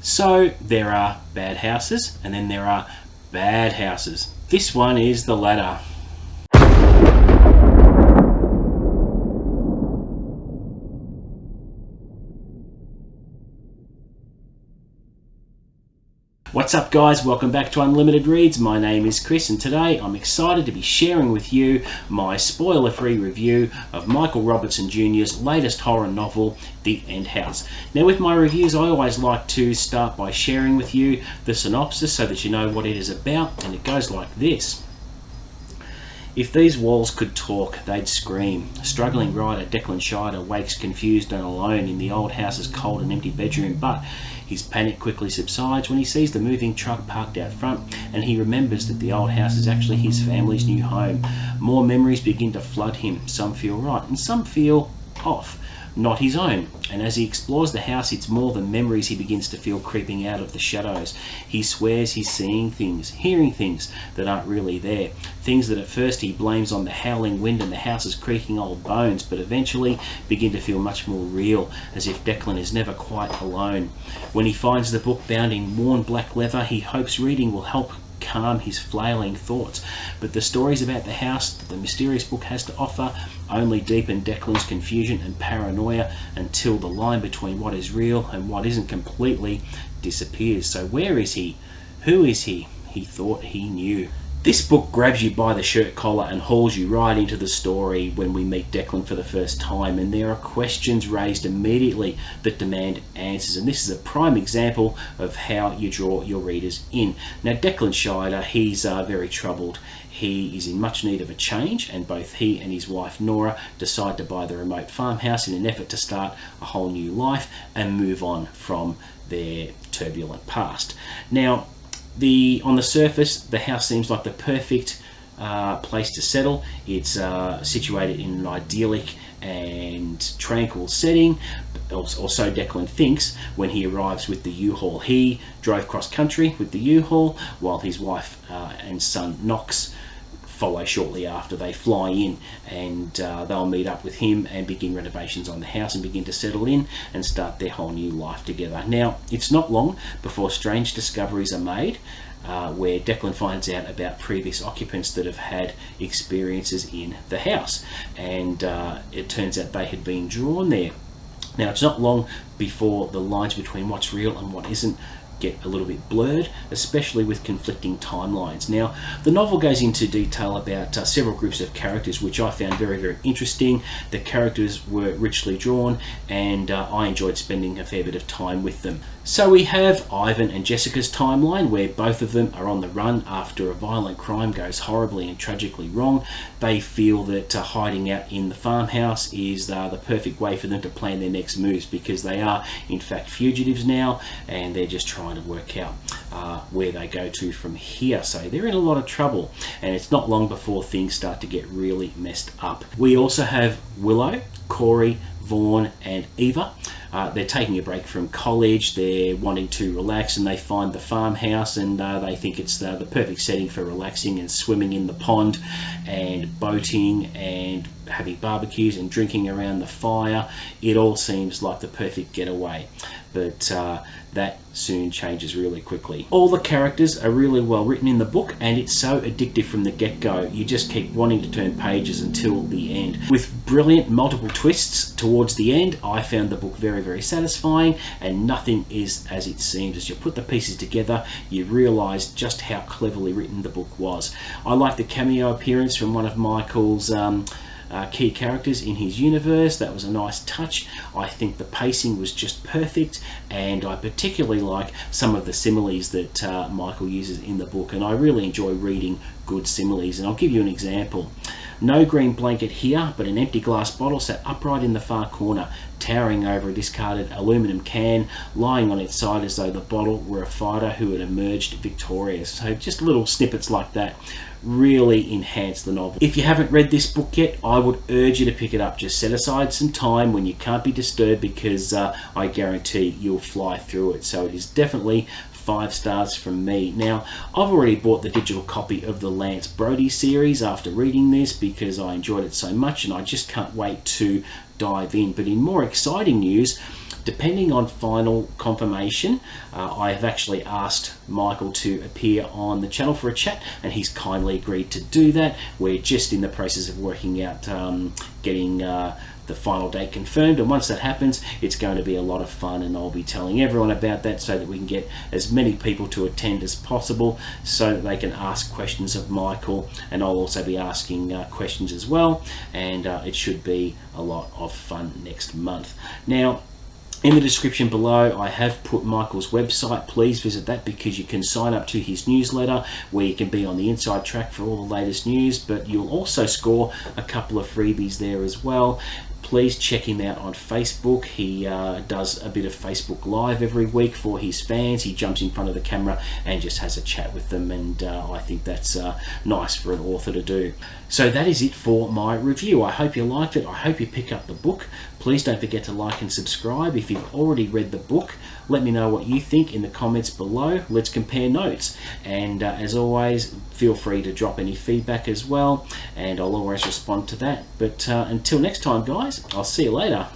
So there are bad houses and then there are bad houses. This one is the latter. What's up guys, welcome back to Unlimited Reads. My name is Chris and today I'm excited to be sharing with you my spoiler-free review of Michael Robertson Jr.'s latest horror novel, The End House. Now with my reviews I always like to start by sharing with you the synopsis so that you know what it is about, and it goes like this. If these walls could talk, they'd scream. Struggling writer Declan Scheider wakes confused and alone in the old house's cold and empty bedroom, but his panic quickly subsides when he sees the moving truck parked out front and he remembers that the old house is actually his family's new home. More memories begin to flood him. Some feel right and some feel off, not his own. And as he explores the house, it's more than memories he begins to feel creeping out of the shadows. He swears he's seeing things, hearing things that aren't really there. Things that at first he blames on the howling wind and the house's creaking old bones, but eventually begin to feel much more real, as if Declan is never quite alone. When he finds the book bound in worn black leather, he hopes reading will help calm his flailing thoughts, but the stories about the house that the mysterious book has to offer only deepen Declan's confusion and paranoia until the line between what is real and what isn't completely disappears. So where is he? Who is he? He thought he knew. This book grabs you by the shirt collar and hauls you right into the story when we meet Declan for the first time, and there are questions raised immediately that demand answers, and this is a prime example of how you draw your readers in. Now Declan Scheider, he's very troubled. He is in much need of a change, and both he and his wife Nora decide to buy the remote farmhouse in an effort to start a whole new life and move on from their turbulent past. Now on the surface, the house seems like the perfect place to settle. It's situated in an idyllic and tranquil setting, or so Declan thinks when he arrives with the U-Haul. He drove cross-country with the U-Haul, while his wife and son Knox follow shortly after. They fly in and they'll meet up with him and begin renovations on the house and begin to settle in and start their whole new life together. Now, it's not long before strange discoveries are made, where Declan finds out about previous occupants that have had experiences in the house, and it turns out they had been drawn there. Now, it's not long before the lines between what's real and what isn't get a little bit blurred, especially with conflicting timelines. Now, the novel goes into detail about several groups of characters, which I found very, very interesting. The characters were richly drawn, and I enjoyed spending a fair bit of time with them. So we have Ivan and Jessica's timeline, where both of them are on the run after a violent crime goes horribly and tragically wrong. They feel that hiding out in the farmhouse is the perfect way for them to plan their next moves, because they are in fact fugitives now, and they're just trying to work out where they go to from here. So they're in a lot of trouble, and it's not long before things start to get really messed up. We also have Willow, Corey, Vaughn and Eva. They're taking a break from college, they're wanting to relax, and they find the farmhouse, and they think it's the perfect setting for relaxing and swimming in the pond and boating and having barbecues and drinking around the fire. It all seems like the perfect getaway, but that soon changes really quickly. All the characters are really well written in the book, and it's so addictive from the get-go. You just keep wanting to turn pages until the end. With brilliant multiple twists towards the end, I found the book very, very satisfying, and nothing is as it seems. As you put the pieces together, you realise just how cleverly written the book was. I like the cameo appearance from one of Michael's key characters in his universe. That was a nice touch. I think the pacing was just perfect, and I particularly like some of the similes that Michael uses in the book, and I really enjoy reading good similes, and I'll give you an example. No green blanket here, but an empty glass bottle sat upright in the far corner, towering over a discarded aluminum can, lying on its side as though the bottle were a fighter who had emerged victorious. So just little snippets like that really enhance the novel. If you haven't read this book yet, I would urge you to pick it up. Just set aside some time when you can't be disturbed, because I guarantee you'll fly through it. So it is definitely 5 stars from me. Now, I've already bought the digital copy of the Lance Brody series after reading this, because I enjoyed it so much, and I just can't wait to dive in. But in more exciting news, depending on final confirmation, I have actually asked Michael to appear on the channel for a chat, and he's kindly agreed to do that. We're just in the process of working out getting the final date confirmed, and once that happens, it's going to be a lot of fun, and I'll be telling everyone about that so that we can get as many people to attend as possible so that they can ask questions of Michael, and I'll also be asking questions as well, and it should be a lot of fun next month. Now, in the description below, I have put Michael's website. Please visit that, because you can sign up to his newsletter where you can be on the inside track for all the latest news, but you'll also score a couple of freebies there as well. Please check him out on Facebook. He does a bit of Facebook Live every week for his fans. He jumps in front of the camera and just has a chat with them, and I think that's nice for an author to do. So that is it for my review. I hope you liked it. I hope you pick up the book. Please don't forget to like and subscribe. If you've already read the book, let me know what you think in the comments below. Let's compare notes. And as always, feel free to drop any feedback as well, and I'll always respond to that. But until next time, guys, I'll see you later.